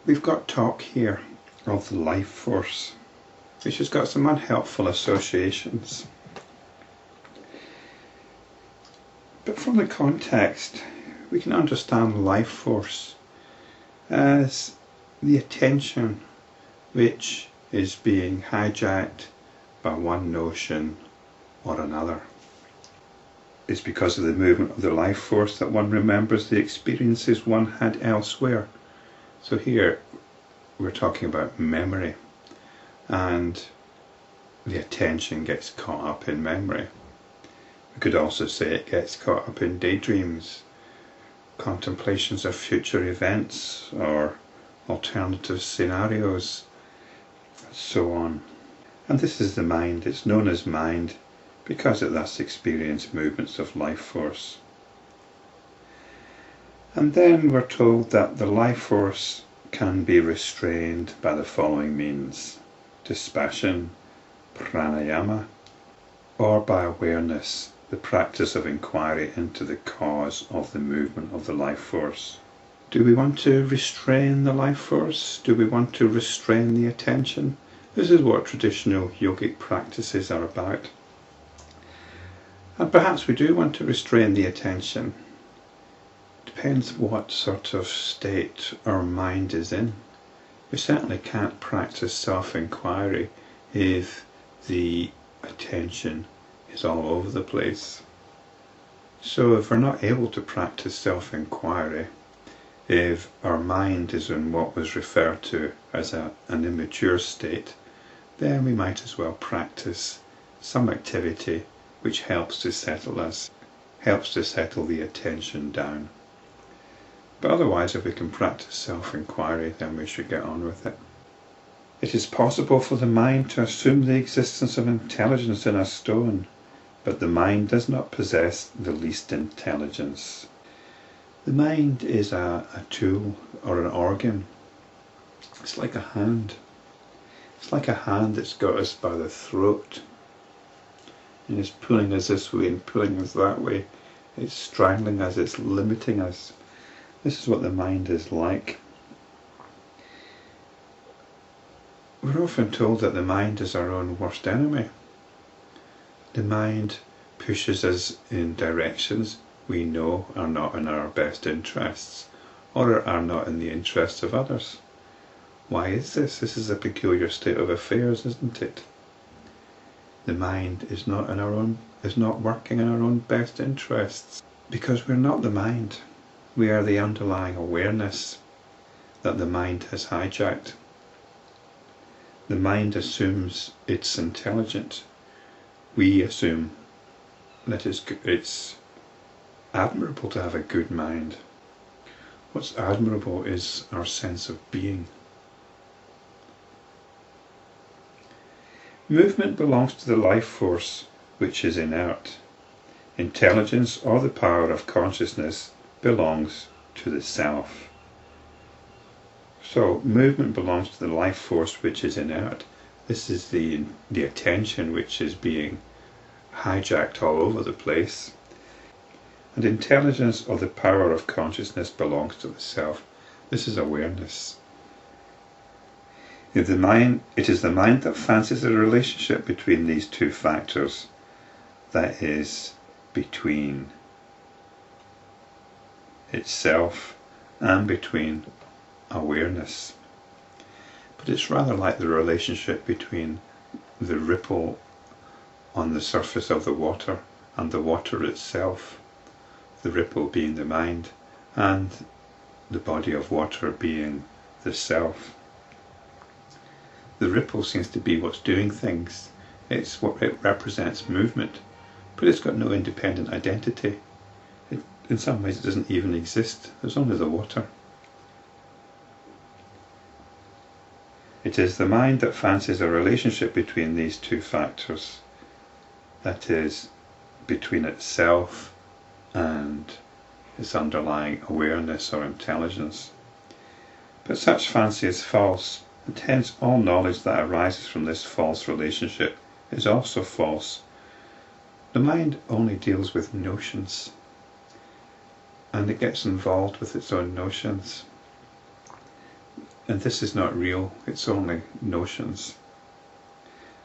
We've got talk here of the life force, which has got some unhelpful associations. But from the context, we can understand life force as the attention which is being hijacked by one notion or another. It's because of the movement of the life force that one remembers the experiences one had elsewhere. So here we're talking about memory, and the attention gets caught up in memory. We could also say it gets caught up in daydreams, contemplations of future events or alternative scenarios, and so on. And this is the mind. It's known as mind because it thus experiences movements of life force. And then we're told that the life force can be restrained by the following means: dispassion, pranayama, or by awareness, the practice of inquiry into the cause of the movement of the life force. Do we want to restrain the life force? Do we want to restrain the attention? This is what traditional yogic practices are about. And perhaps we do want to restrain the attention. Depends what sort of state our mind is in. We certainly can't practice self-enquiry if the attention is all over the place. So if we're not able to practice self-enquiry, if our mind is in what was referred to as an immature state, then we might as well practice some activity which helps to settle us, helps to settle the attention down. But otherwise, if we can practice self-enquiry, then we should get on with it. It is possible for the mind to assume the existence of intelligence in a stone, but the mind does not possess the least intelligence. The mind is a tool or an organ. It's like a hand. It's like a hand that's got us by the throat and is pulling us this way and pulling us that way. It's strangling us, it's limiting us. This is what the mind is like. We're often told that the mind is our own worst enemy. The mind pushes us in directions we know are not in our best interests, or are not in the interests of others. Why is this? This is a peculiar state of affairs, isn't it? The mind is not working in our own best interests, because we're not the mind. We are the underlying awareness that the mind has hijacked. The mind assumes it's intelligent. We assume that it's admirable to have a good mind. What's admirable is our sense of being. Movement belongs to the life force which is inert. Intelligence, or the power of consciousness, belongs to the self. So movement belongs to the life force which is inert. This is the attention which is being hijacked all over the place. And intelligence, or the power of consciousness, belongs to the self. This is awareness. It is the mind that fancies a relationship between these two factors, that is, between itself and between awareness. But it's rather like the relationship between the ripple on the surface of the water and the water itself, the ripple being the mind and the body of water being the self. The ripple seems to be what's doing things. It's what it represents movement, but it's got no independent identity. In some ways it doesn't even exist. There's only the water. It is the mind that fancies a relationship between these two factors, that is, between itself and its underlying awareness or intelligence. But such fancy is false, and hence all knowledge that arises from this false relationship is also false. The mind only deals with notions, and it gets involved with its own notions. And this is not real, it's only notions.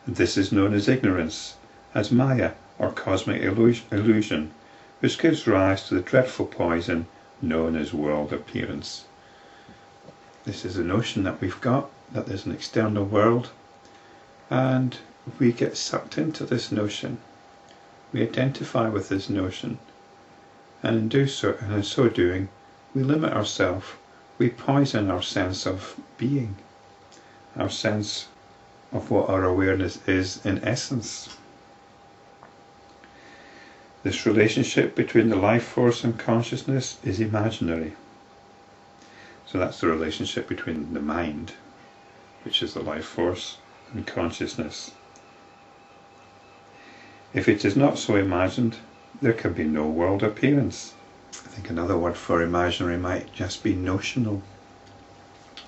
And this is known as ignorance, as Maya, or cosmic illusion, which gives rise to the dreadful poison known as world appearance. This is a notion that we've got, that there's an external world, and we get sucked into this notion. We identify with this notion, and in so doing, we limit ourselves. We poison our sense of being, our sense of what our awareness is in essence. This relationship between the life force and consciousness is imaginary. So that's the relationship between the mind, which is the life force, and consciousness. If it is not so imagined, there can be no world appearance. I think another word for imaginary might just be notional.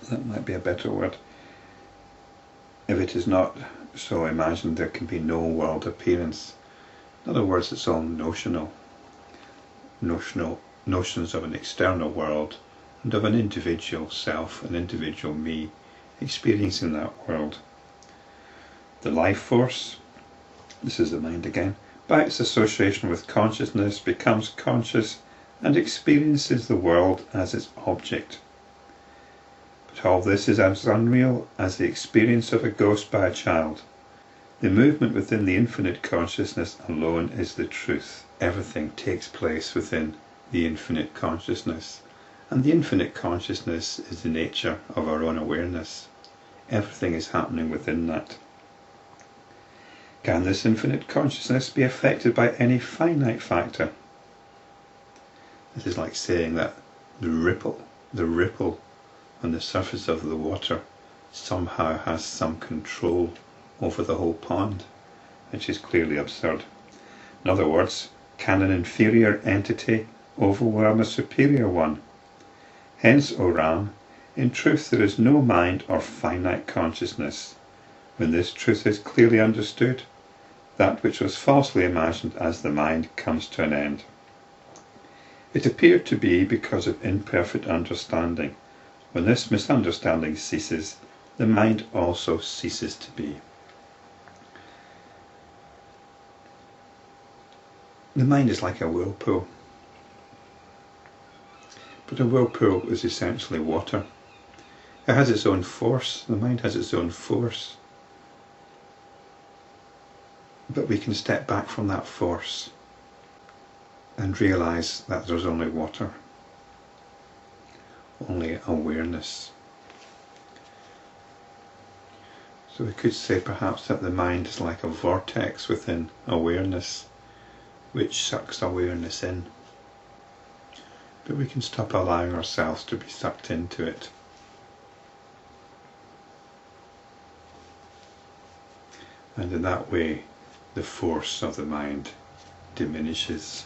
That might be a better word. If it is not so imagined, there can be no world appearance. In other words, it's all notional. Notions of an external world and of an individual self, an individual me, experiencing that world. The life force, this is the mind again, by its association with consciousness becomes conscious and experiences the world as its object. But all this is as unreal as the experience of a ghost by a child. The movement within the infinite consciousness alone is the truth. Everything takes place within the infinite consciousness, and the infinite consciousness is the nature of our own awareness. Everything is happening within that. Can this infinite consciousness be affected by any finite factor? This is like saying that the ripple on the surface of the water somehow has some control over the whole pond, which is clearly absurd. In other words, can an inferior entity overwhelm a superior one? Hence, O Ram, in truth there is no mind or finite consciousness. When this truth is clearly understood, that which was falsely imagined as the mind comes to an end. It appeared to be because of imperfect understanding. When this misunderstanding ceases, the mind also ceases to be. The mind is like a whirlpool. But a whirlpool is essentially water. It has its own force. The mind has its own force. But we can step back from that force and realize that there's only water, only awareness. So we could say perhaps that the mind is like a vortex within awareness, which sucks awareness in. But we can stop allowing ourselves to be sucked into it. And in that way, the force of the mind diminishes.